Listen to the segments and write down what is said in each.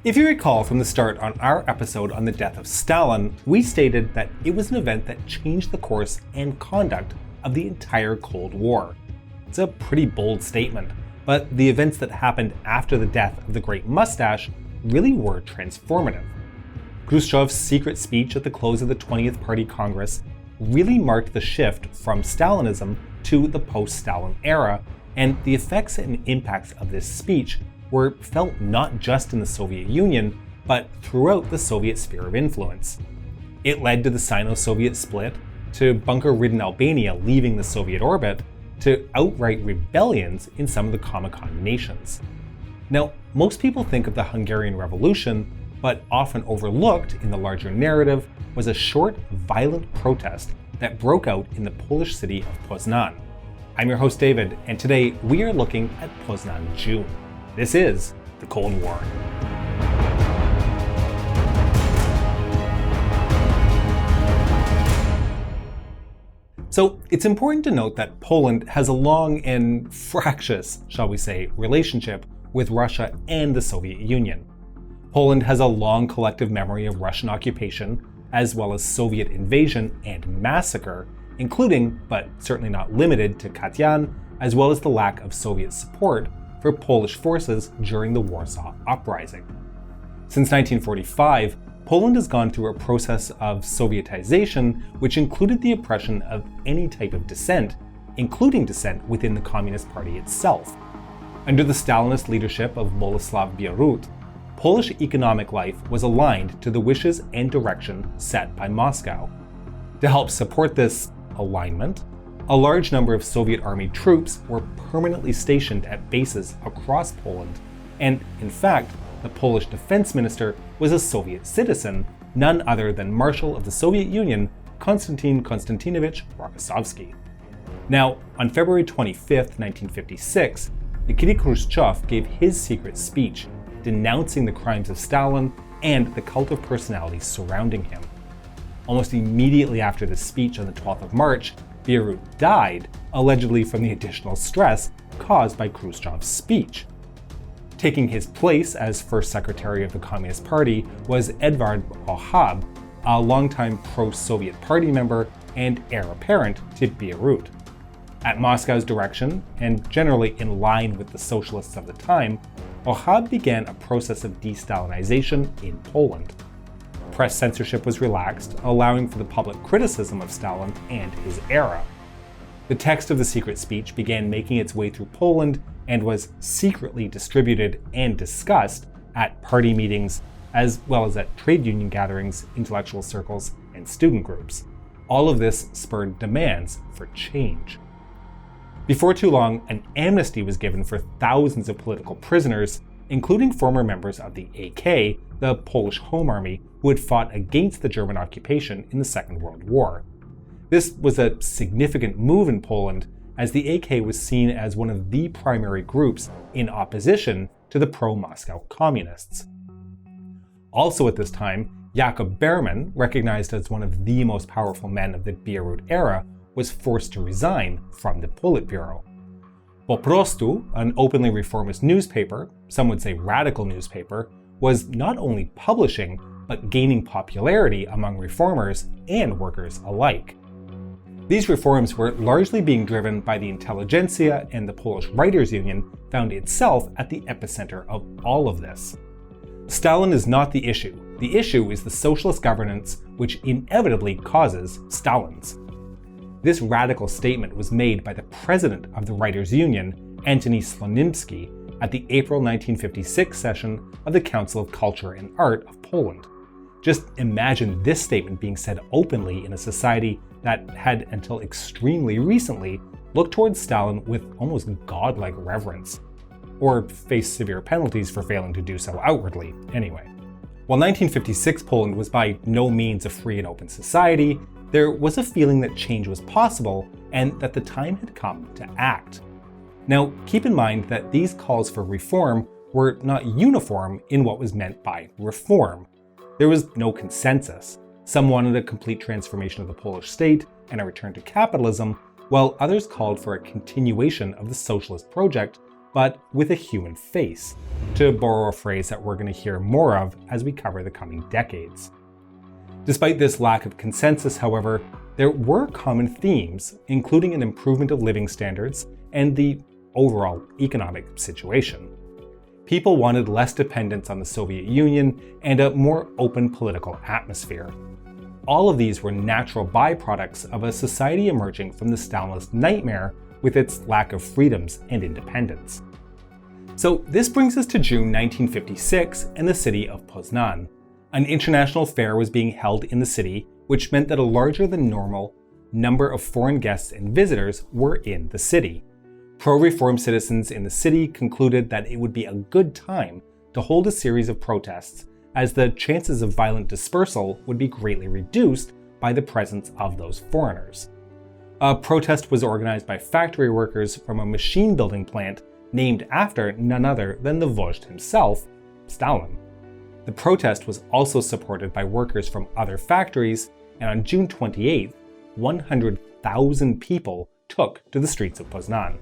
If you recall from the start on our episode on the death of Stalin, we stated that it was an event that changed the course and conduct of the entire Cold War. It's a pretty bold statement, but the events that happened after the death of the Great Mustache really were transformative. Khrushchev's secret speech at the close of the 20th Party Congress really marked the shift from Stalinism to the post-Stalin era, and the effects and impacts of this speech were felt not just in the Soviet Union, but throughout the Soviet sphere of influence. It led to the Sino-Soviet split, to bunker-ridden Albania leaving the Soviet orbit, to outright rebellions in some of the Comecon nations. Now, most people think of the Hungarian Revolution, but often overlooked in the larger narrative was a short, violent protest that broke out in the Polish city of Poznan. I'm your host David, and today we are looking at Poznan June. This is the Cold War. So it's important to note that Poland has a long and fractious, shall we say, relationship with Russia and the Soviet Union. Poland has a long collective memory of Russian occupation, as well as Soviet invasion and massacre, including, but certainly not limited to, Katyn, as well as the lack of Soviet support for Polish forces during the Warsaw Uprising. Since 1945, Poland has gone through a process of Sovietization, which included the oppression of any type of dissent, including dissent within the Communist Party itself. Under the Stalinist leadership of Wladyslaw, Polish economic life was aligned to the wishes and direction set by Moscow. To help support this alignment, a large number of Soviet army troops were permanently stationed at bases across Poland, and in fact, the Polish defense minister was a Soviet citizen, none other than Marshal of the Soviet Union, Konstantin Konstantinovich Rokossovsky. Now, on February 25, 1956, Nikita Khrushchev gave his secret speech denouncing the crimes of Stalin and the cult of personality surrounding him. Almost immediately after this speech on the 12th of March, Beirut died, allegedly from the additional stress caused by Khrushchev's speech. Taking his place as first secretary of the Communist Party was Edvard Ohab, a longtime pro-Soviet party member and heir apparent to Beirut. At Moscow's direction, and generally in line with the socialists of the time, Ohab began a process of de-Stalinization in Poland. Press censorship was relaxed, allowing for the public criticism of Stalin and his era. The text of the secret speech began making its way through Poland and was secretly distributed and discussed at party meetings, as well as at trade union gatherings, intellectual circles, and student groups. All of this spurred demands for change. Before too long, an amnesty was given for thousands of political prisoners, including former members of the AK, the Polish Home Army, who had fought against the German occupation in the Second World War. This was a significant move in Poland, as the AK was seen as one of the primary groups in opposition to the pro-Moscow communists. Also at this time, Jakob Berman, recognized as one of the most powerful men of the Beirut era, was forced to resign from the Politburo. Po prostu, an openly reformist newspaper, some would say radical newspaper, was not only publishing, but gaining popularity among reformers and workers alike. These reforms were largely being driven by the intelligentsia, and the Polish Writers' Union found itself at the epicenter of all of this. Stalin is not the issue. The issue is the socialist governance which inevitably causes Stalins. This radical statement was made by the president of the Writers' Union, Antoni Slonimski, at the April 1956 session of the Council of Culture and Art of Poland. Just imagine this statement being said openly in a society that had, until extremely recently, looked towards Stalin with almost godlike reverence, or faced severe penalties for failing to do so outwardly, anyway. While 1956 Poland was by no means a free and open society, there was a feeling that change was possible and that the time had come to act. Now, keep in mind that these calls for reform were not uniform in what was meant by reform. There was no consensus. Some wanted a complete transformation of the Polish state and a return to capitalism, while others called for a continuation of the socialist project but with a human face, to borrow a phrase that we're going to hear more of as we cover the coming decades. Despite this lack of consensus, however, there were common themes, including an improvement of living standards and the overall economic situation. People wanted less dependence on the Soviet Union and a more open political atmosphere. All of these were natural byproducts of a society emerging from the Stalinist nightmare with its lack of freedoms and independence. So this brings us to June 1956 and the city of Poznan. An international fair was being held in the city, which meant that a larger than normal number of foreign guests and visitors were in the city. Pro-reform citizens in the city concluded that it would be a good time to hold a series of protests, as the chances of violent dispersal would be greatly reduced by the presence of those foreigners. A protest was organized by factory workers from a machine building plant named after none other than the Vozhd himself, Stalin. The protest was also supported by workers from other factories, and on June 28th, 100,000 people took to the streets of Poznan.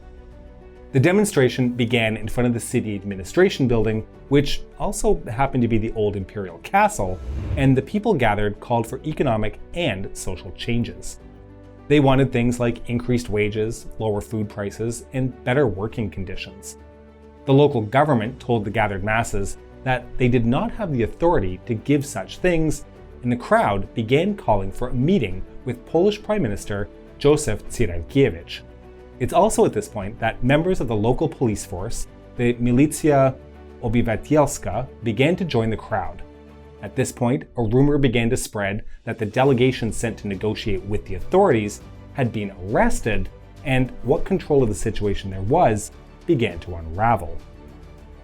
The demonstration began in front of the city administration building, which also happened to be the old imperial castle, and the people gathered called for economic and social changes. They wanted things like increased wages, lower food prices, and better working conditions. The local government told the gathered masses that they did not have the authority to give such things, and the crowd began calling for a meeting with Polish Prime Minister Józef Cyrankiewicz. It's also at this point that members of the local police force, the Milicja Obywatelska, began to join the crowd. At this point, a rumor began to spread that the delegation sent to negotiate with the authorities had been arrested, and what control of the situation there was began to unravel.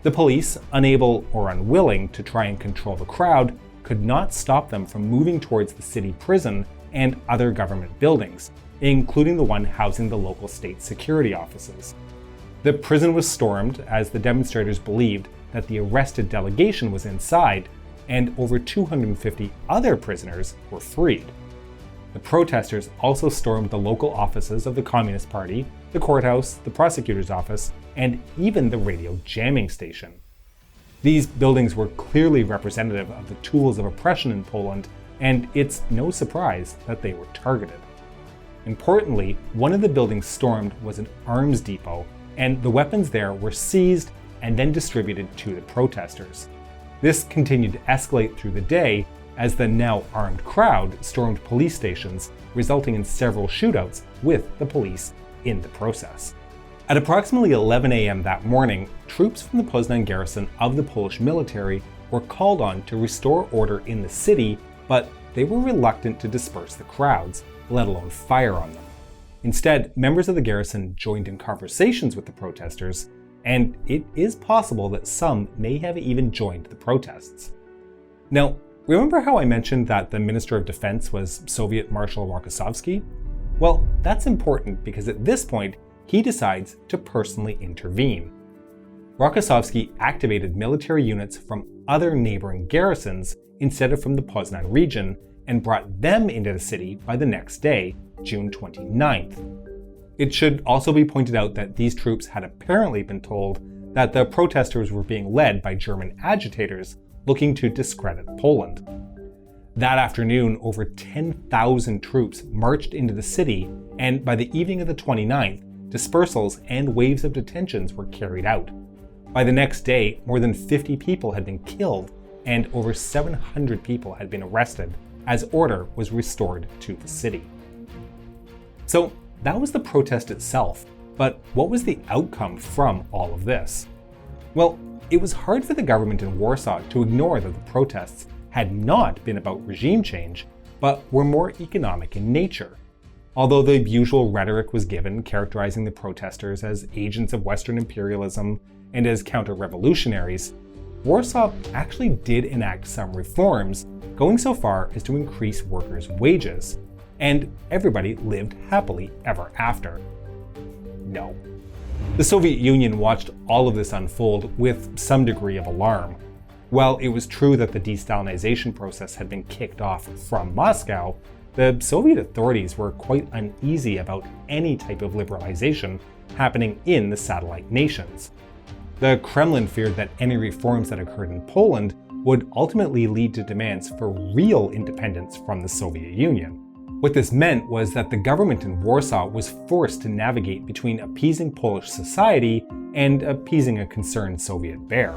The police, unable or unwilling to try and control the crowd, could not stop them from moving towards the city prison and other government buildings, including the one housing the local state security offices. The prison was stormed as the demonstrators believed that the arrested delegation was inside, and over 250 other prisoners were freed. The protesters also stormed the local offices of the Communist Party, the courthouse, the prosecutor's office, and even the radio jamming station. These buildings were clearly representative of the tools of oppression in Poland, and it's no surprise that they were targeted. Importantly, one of the buildings stormed was an arms depot, and the weapons there were seized and then distributed to the protesters. This continued to escalate through the day as the now armed crowd stormed police stations, resulting in several shootouts with the police in the process. At approximately 11 a.m. that morning, troops from the Poznan garrison of the Polish military were called on to restore order in the city, but they were reluctant to disperse the crowds, let alone fire on them. Instead, members of the garrison joined in conversations with the protesters, and it is possible that some may have even joined the protests. Now, remember how I mentioned that the Minister of Defense was Soviet Marshal Rokossovsky? Well, that's important because at this point, he decides to personally intervene. Rokossovsky activated military units from other neighboring garrisons instead of from the Poznan region and brought them into the city by the next day, June 29th. It should also be pointed out that these troops had apparently been told that the protesters were being led by German agitators looking to discredit Poland. That afternoon, over 10,000 troops marched into the city, and by the evening of the 29th, dispersals and waves of detentions were carried out. By the next day, more than 50 people had been killed, and over 700 people had been arrested as order was restored to the city. So that was the protest itself, but what was the outcome from all of this? Well, it was hard for the government in Warsaw to ignore that the protests had not been about regime change, but were more economic in nature. Although the usual rhetoric was given characterizing the protesters as agents of Western imperialism and as counter-revolutionaries, Warsaw actually did enact some reforms, going so far as to increase workers' wages, and everybody lived happily ever after. No. The Soviet Union watched all of this unfold with some degree of alarm. While it was true that the De-Stalinization process had been kicked off from Moscow, the Soviet authorities were quite uneasy about any type of liberalization happening in the satellite nations. The Kremlin feared that any reforms that occurred in Poland would ultimately lead to demands for real independence from the Soviet Union. What this meant was that the government in Warsaw was forced to navigate between appeasing Polish society and appeasing a concerned Soviet bear.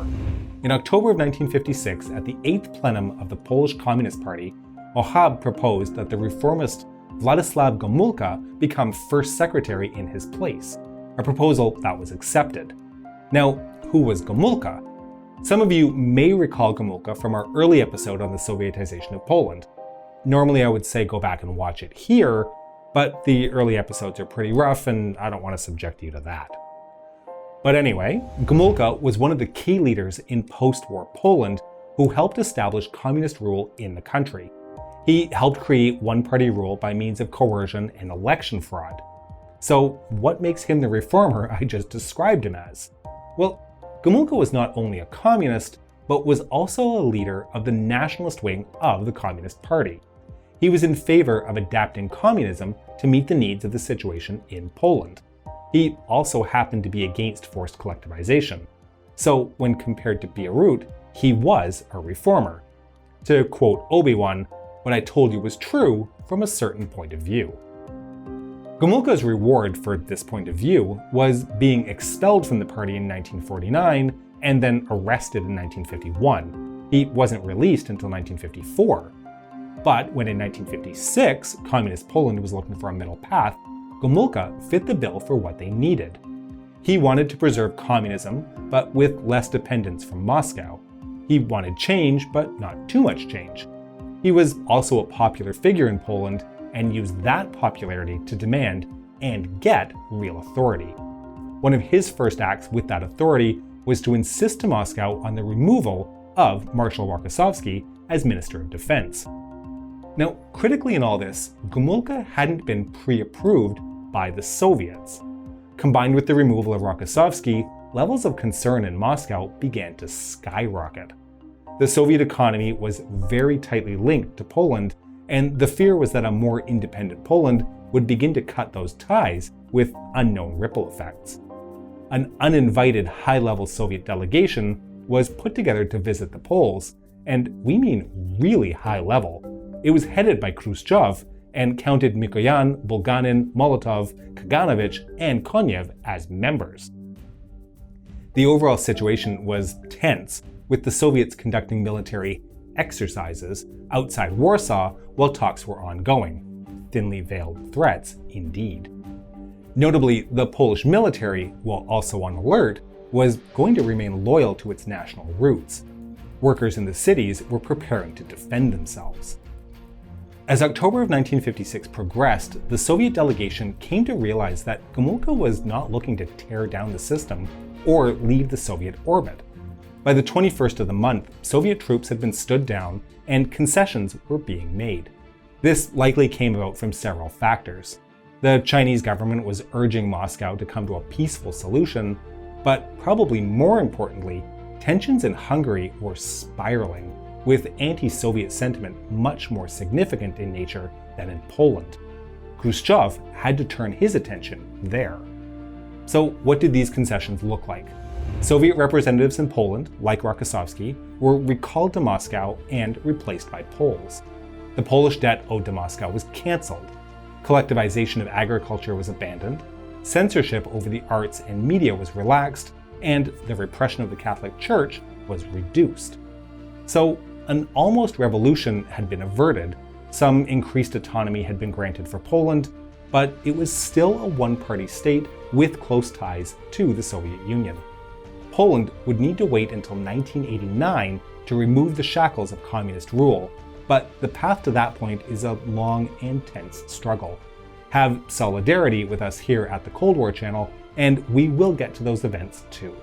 In October of 1956, at the 8th plenum of the Polish Communist Party, Ohab proposed that the reformist Wladyslaw Gomulka become first secretary in his place, a proposal that was accepted. Now, who was Gomulka? Some of you may recall Gomulka from our early episode on the Sovietization of Poland. Normally I would say go back and watch it here, but the early episodes are pretty rough and I don't want to subject you to that. But anyway, Gomulka was one of the key leaders in post-war Poland who helped establish communist rule in the country. He helped create one-party rule by means of coercion and election fraud. So what makes him the reformer I just described him as? Well, Gomulka was not only a communist, but was also a leader of the nationalist wing of the Communist Party. He was in favor of adapting communism to meet the needs of the situation in Poland. He also happened to be against forced collectivization. So when compared to Bierut, he was a reformer. To quote Obi-Wan, "What I told you was true from a certain point of view." Gomulka's reward for this point of view was being expelled from the party in 1949 and then arrested in 1951. He wasn't released until 1954. But when in 1956, Communist Poland was looking for a middle path, Gomulka fit the bill for what they needed. He wanted to preserve communism, but with less dependence from Moscow. He wanted change, but not too much change. He was also a popular figure in Poland and used that popularity to demand and get real authority. One of his first acts with that authority was to insist to Moscow on the removal of Marshal Rokossovsky as Minister of Defense. Now, critically in all this, Gomulka hadn't been pre-approved by the Soviets. Combined with the removal of Rokossovsky, levels of concern in Moscow began to skyrocket. The Soviet economy was very tightly linked to Poland, and the fear was that a more independent Poland would begin to cut those ties with unknown ripple effects. An uninvited high-level Soviet delegation was put together to visit the Poles, and we mean really high level. It was headed by Khrushchev and counted Mikoyan, Bulganin, Molotov, Kaganovich, and Konev as members. The overall situation was tense, with the Soviets conducting military exercises outside Warsaw while talks were ongoing. Thinly veiled threats, indeed. Notably, the Polish military, while also on alert, was going to remain loyal to its national roots. Workers in the cities were preparing to defend themselves. As October of 1956 progressed, the Soviet delegation came to realize that Gomulka was not looking to tear down the system or leave the Soviet orbit. By the 21st of the month, Soviet troops had been stood down and concessions were being made. This likely came about from several factors. The Chinese government was urging Moscow to come to a peaceful solution, but probably more importantly, tensions in Hungary were spiraling, with anti-Soviet sentiment much more significant in nature than in Poland. Khrushchev had to turn his attention there. So what did these concessions look like? Soviet representatives in Poland, like Rokossovsky, were recalled to Moscow and replaced by Poles. The Polish debt owed to Moscow was cancelled. Collectivization of agriculture was abandoned. Censorship over the arts and media was relaxed, and the repression of the Catholic Church was reduced. So, an almost revolution had been averted, some increased autonomy had been granted for Poland, but it was still a one-party state with close ties to the Soviet Union. Poland would need to wait until 1989 to remove the shackles of communist rule, but the path to that point is a long and tense struggle. Have solidarity with us here at the Cold War channel, and we will get to those events too.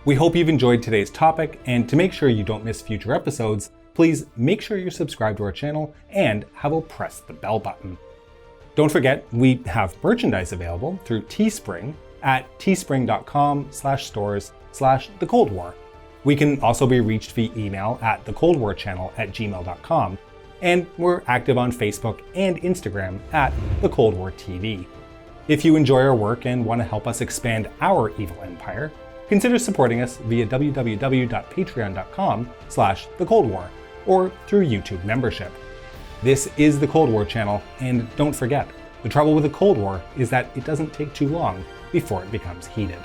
We hope you've enjoyed today's topic, and to make sure you don't miss future episodes, please make sure you're subscribed to our channel and have a press the bell button. Don't forget, we have merchandise available through Teespring at teespring.com/stores/thecoldwar. We can also be reached via email at thecoldwarchannel@gmail.com, and we're active on Facebook and Instagram at The Cold War TV. If you enjoy our work and want to help us expand our evil empire, consider supporting us via www.patreon.com/thecoldwar or through YouTube membership. This is the Cold War channel, and don't forget, the trouble with the Cold War is that it doesn't take too long before it becomes heated.